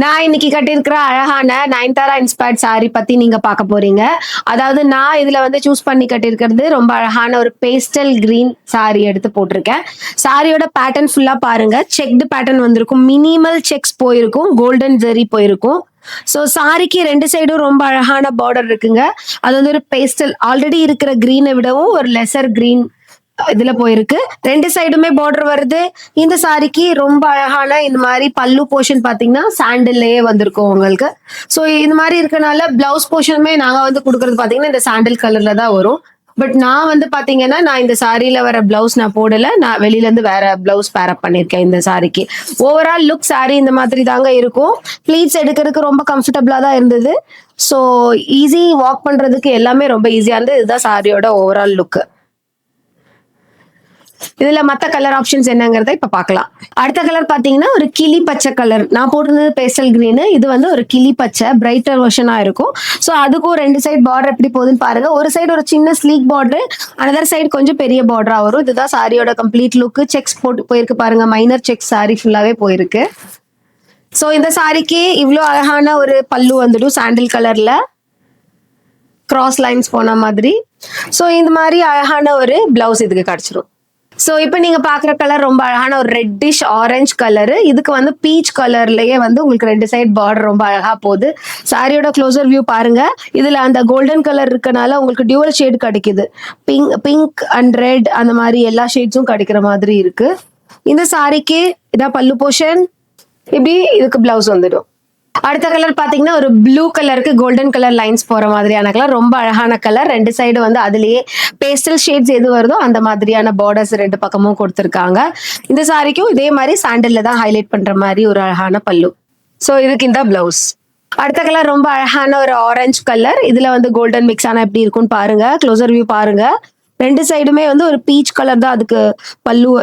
நான் இன்னைக்கு கட்டியிருக்கிற அழகான நயன்தாரா இன்ஸ்பயர்ட் சாரி பத்தி நீங்க பார்க்க போறீங்க. அதாவது நான் இதுல வந்து சூஸ் பண்ணி கட்டியிருக்கிறது ரொம்ப அழகான ஒரு பேஸ்டல் கிரீன் சாரி எடுத்து போட்டிருக்கேன். சாரியோட பேட்டர்ன் ஃபுல்லா பாருங்க. செக்டு பேட்டர்ன் வந்திருக்கும். மினிமல் செக்ஸ் போயிருக்கும். கோல்டன் ஜெரி போயிருக்கும். ஸோ சாரிக்கு 2 சைடும் ரொம்ப அழகான பார்டர் இருக்குங்க. அது வந்து ஒரு பேஸ்டல் ஆல்ரெடி இருக்கிற கிரீனை விடவும் ஒரு லெசர் கிரீன் இதுல போயிருக்கு. 2 சைடுமே பார்டர் வருது. இந்த சாரிக்கு ரொம்ப அழகான இந்த மாதிரி பல்லு போர்ஷன் பாத்தீங்கன்னா சாண்டில்லையே வந்திருக்கும் உங்களுக்கு. ஸோ இந்த மாதிரி இருக்கனால பிளவுஸ் போர்ஷனுமே நாங்க வந்து கொடுக்கறது பாத்தீங்கன்னா இந்த சாண்டில் கலர்ல தான் வரும். பட் நான் வந்து பாத்தீங்கன்னா நான் இந்த சாரியில வர பிளவுஸ் நான் போடல. நான் வெளியில இருந்து வேற பிளவுஸ் பேரப் பண்ணிருக்கேன் இந்த சாரிக்கு. ஓவரால் லுக் சாரி இந்த மாதிரி தாங்க இருக்கும். ப்ளீட்ஸ் எடுக்கிறதுக்கு ரொம்ப கம்ஃபர்டபுளா தான் இருந்தது. ஸோ ஈஸி வாக் பண்றதுக்கு எல்லாமே ரொம்ப ஈஸியா இருந்தது. இதுதான் சாரியோட ஓவரால் லுக். இதுல மத்த கலர் ஆப்ஷன்ஸ் என்னங்கறத இப்ப பார்க்கலாம். அடுத்த கலர் பாத்தீங்கன்னா ஒரு கிளி பச்சை கலர். நான் போட்டிருந்தது பேஸ்டல் கிரீன். இது வந்து ஒரு கிளி பச்சை பிரைட்டர் வெர்ஷனா இருக்கும். ஸோ அதுக்கும் 2 சைடு பார்டர் எப்படி போகுதுன்னு பாருங்க. ஒரு சைடு ஒரு சின்ன ஸ்லீக் பார்டர், அனதர் சைடு கொஞ்சம் பெரிய பார்டரா வரும். இதுதான் சாரியோட கம்ப்ளீட் லுக். செக்ஸ் போட்டு போயிருக்கு பாருங்க. மைனர் செக்ஸ் சாரி ஃபுல்லாவே போயிருக்கு. ஸோ இந்த சாரிக்கு இவ்வளோ அழகான ஒரு பல்லு வந்துடும் சாண்டில் கலர்ல கிராஸ் லைன்ஸ் போன மாதிரி. ஸோ இந்த மாதிரி அழகான ஒரு பிளவுஸ் இதுக்கு கிடைச்சிரும். ஸோ இப்போ நீங்க பாக்குற கலர் ரொம்ப அழகான ஒரு ரெட்டிஷ் ஆரஞ்சு கலரு. இதுக்கு வந்து பீச் கலர்லயே வந்து உங்களுக்கு 2 சைடு பார்டர் ரொம்ப அழகா போகுது. சாரியோட க்ளோசர் வியூ பாருங்க. இதுல அந்த கோல்டன் கலர் இருக்கனால உங்களுக்கு டியூவல் ஷேட் கிடைக்குது. பிங்க் அண்ட் ரெட் அந்த மாதிரி எல்லா ஷேட்ஸும் கிடைக்கிற மாதிரி இருக்கு. இந்த சாரிக்கு இதான் பல்லு போர்ஷன். இப்படி இதுக்கு பிளவுஸ் வந்துடும். அடுத்த கலர் பாத்தீங்கன்னா ஒரு ப்ளூ கலருக்கு கோல்டன் கலர் லைன்ஸ் போற மாதிரியான கலர். ரொம்ப அழகான கலர். 2 சைடு வந்து அதுலயே பேஸ்டல் ஷேட்ஸ் எது வருதோ அந்த மாதிரியான பார்டர்ஸ் 2 பக்கமும் கொடுத்திருக்காங்க. இந்த சாரிக்கும் இதே மாதிரி சாண்டல்ல தான் ஹைலைட் பண்ற மாதிரி ஒரு அழகான பல்லு. ஸோ இதுக்கு இந்த பிளவுஸ். அடுத்த கலர் ரொம்ப அழகான ஒரு ஆரஞ்சு கலர். இதுல வந்து கோல்டன் மிக்ஸ் ஆனா எப்படி இருக்கும்னு பாருங்க. க்ளோசர் வியூ பாருங்க. 2 சைடுமே வந்து ஒரு பீச் கலர் தான் அதுக்கு பல்லு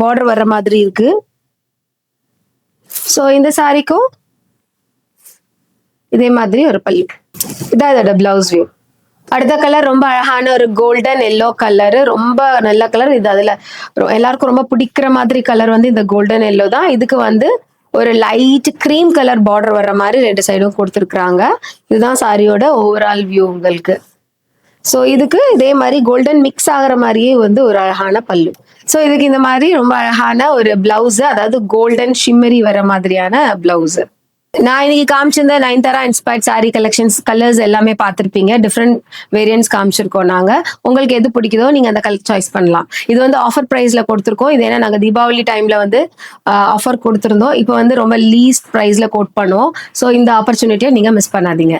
பார்டர் வர்ற மாதிரி இருக்கு. ஸோ இந்த சாரிக்கும் இதே மாதிரி ஒரு பல்லு. இதான் இதோட பிளவுஸ் வியூ. அடுத்த கலர் ரொம்ப அழகான ஒரு கோல்டன் எல்லோ கலர். ரொம்ப நல்ல கலர். இது அதுல எல்லாருக்கும் ரொம்ப பிடிக்கிற மாதிரி கலர் வந்து இந்த கோல்டன் எல்லோ தான். இதுக்கு வந்து ஒரு லைட் கிரீம் கலர் பார்டர் வர்ற மாதிரி 2 சைடும் கொடுத்துருக்காங்க. இதுதான் சாரியோட ஓவரால் வியூ உங்களுக்கு. ஸோ இதுக்கு இதே மாதிரி கோல்டன் மிக்ஸ் ஆகிற மாதிரியே வந்து ஒரு அழகான பல்லு. ஸோ இதுக்கு இந்த மாதிரி ரொம்ப அழகான ஒரு பிளவுஸ், அதாவது கோல்டன் ஷிம்மரி வர மாதிரியான பிளவுஸ். நான் இன்னைக்கு காமிச்சிருந்த Nayanthara inspired saree collections colours எல்லாமே பார்த்துருப்பீங்க. டிஃப்ரெண்ட் வேரியன்ஸ் காமிச்சிருக்கோம் நாங்க. உங்களுக்கு எது பிடிக்குதோ நீங்க அந்த கலர் சாய்ஸ் பண்ணலாம். இது வந்து ஆஃபர் பிரைஸ்ல கொடுத்துருக்கோம். இது ஏன்னா நாங்க தீபாவளி டைம்ல வந்து ஆஃபர் கொடுத்துருந்தோம். இப்போ வந்து ரொம்ப லீஸ்ட் பிரைஸ்ல கோட் பண்ணுவோம். ஸோ இந்த ஆப்பர்ச்சுனிட்டியை நீங்க மிஸ் பண்ணாதீங்க.